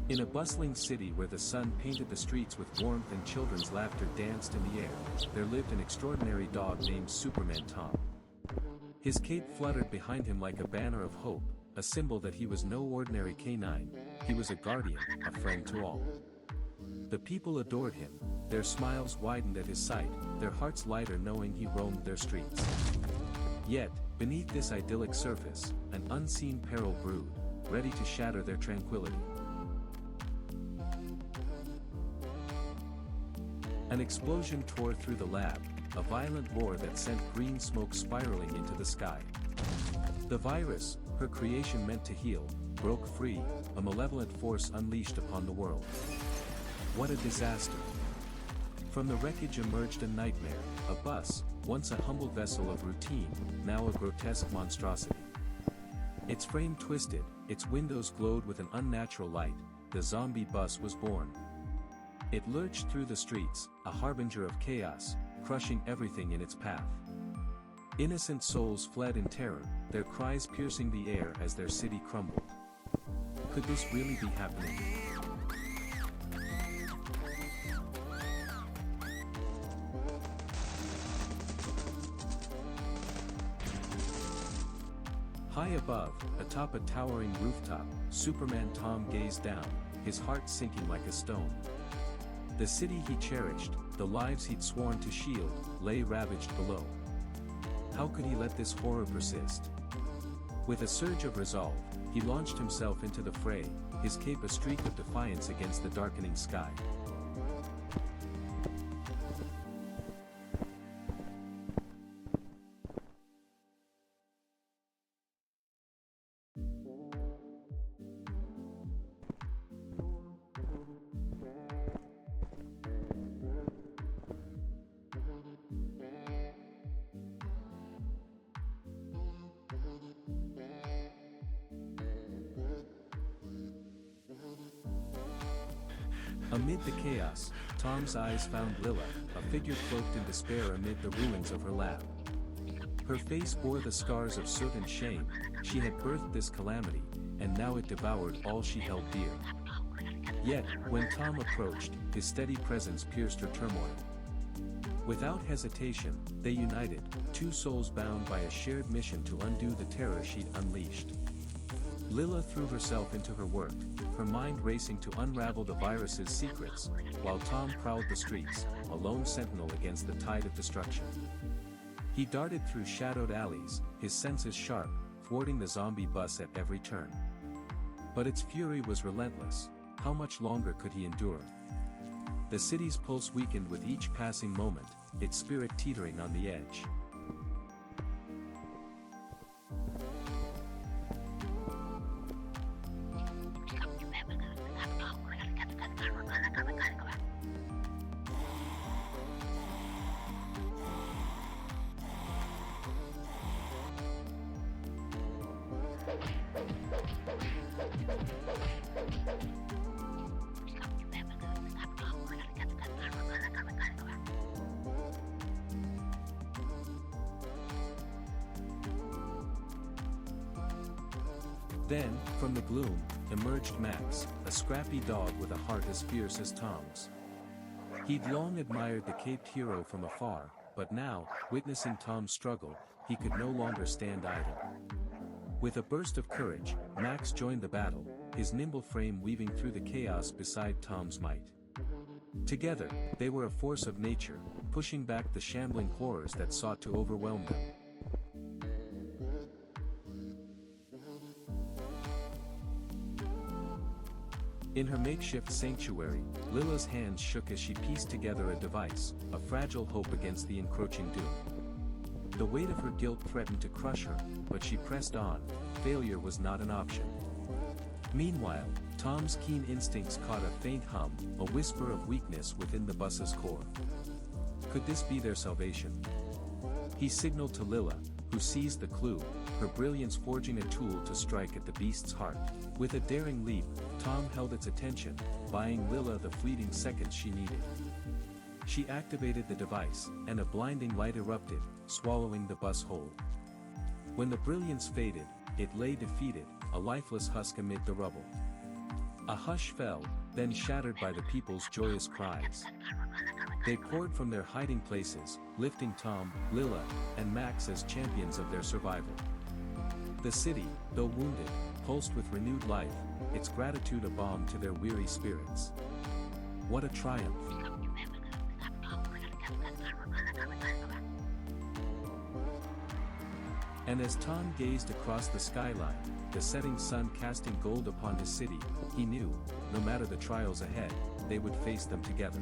In a bustling city where the sun painted the streets with warmth and children's laughter danced in the air, there lived an extraordinary dog named Superman Tom. His cape fluttered behind him like a banner of hope, a symbol that he was no ordinary canine, he was a guardian, a friend to all. The people adored him, their smiles widened at his sight, their hearts lighter knowing he roamed their streets. Yet, beneath this idyllic surface, an unseen peril brewed, ready to shatter their tranquility. An explosion tore through the lab, a violent roar that sent green smoke spiraling into the sky. The virus, her creation meant to heal, broke free, a malevolent force unleashed upon the world. What a disaster! From the wreckage emerged a nightmare, a bus, once a humble vessel of routine, now a grotesque monstrosity. Its frame twisted, its windows glowed with an unnatural light, the zombie bus was born. It lurched through the streets, a harbinger of chaos, crushing everything in its path. Innocent souls fled in terror, their cries piercing the air as their city crumbled. Could this really be happening? High above, atop a towering rooftop, Superman Tom gazed down, his heart sinking like a stone. The city he cherished, the lives he'd sworn to shield, lay ravaged below. How could he let this horror persist? With a surge of resolve, he launched himself into the fray, his cape a streak of defiance against the darkening sky. Amid the chaos, Tom's eyes found Lila, a figure cloaked in despair amid the ruins of her lab. Her face bore the scars of soot and shame, she had birthed this calamity, and now it devoured all she held dear. Yet, when Tom approached, his steady presence pierced her turmoil. Without hesitation, they united, two souls bound by a shared mission to undo the terror she'd unleashed. Lila threw herself into her work, her mind racing to unravel the virus's secrets, while Tom prowled the streets, a lone sentinel against the tide of destruction. He darted through shadowed alleys, his senses sharp, thwarting the zombie bus at every turn. But its fury was relentless, how much longer could he endure? The city's pulse weakened with each passing moment, its spirit teetering on the edge. Then, from the gloom, emerged Max, a scrappy dog with a heart as fierce as Tom's. He'd long admired the caped hero from afar, but now, witnessing Tom's struggle, he could no longer stand idle. With a burst of courage, Max joined the battle, his nimble frame weaving through the chaos beside Tom's might. Together, they were a force of nature, pushing back the shambling horrors that sought to overwhelm them. In her makeshift sanctuary, Lila's hands shook as she pieced together a device, a fragile hope against the encroaching doom. The weight of her guilt threatened to crush her, but she pressed on, failure was not an option. Meanwhile, Tom's keen instincts caught a faint hum, a whisper of weakness within the bus's core. Could this be their salvation? He signaled to Lila, who seized the clue, her brilliance forging a tool to strike at the beast's heart. With a daring leap, Tom held its attention, buying Lila the fleeting seconds she needed. She activated the device, and a blinding light erupted, swallowing the bus whole. When the brilliance faded, it lay defeated, a lifeless husk amid the rubble. A hush fell, then shattered by the people's joyous cries. They poured from their hiding places, lifting Tom, Lila, and Max as champions of their survival. The city, though wounded, pulsed with renewed life, its gratitude a balm to their weary spirits. What a triumph! And as Tom gazed across the skyline, the setting sun casting gold upon his city, he knew, no matter the trials ahead, they would face them together.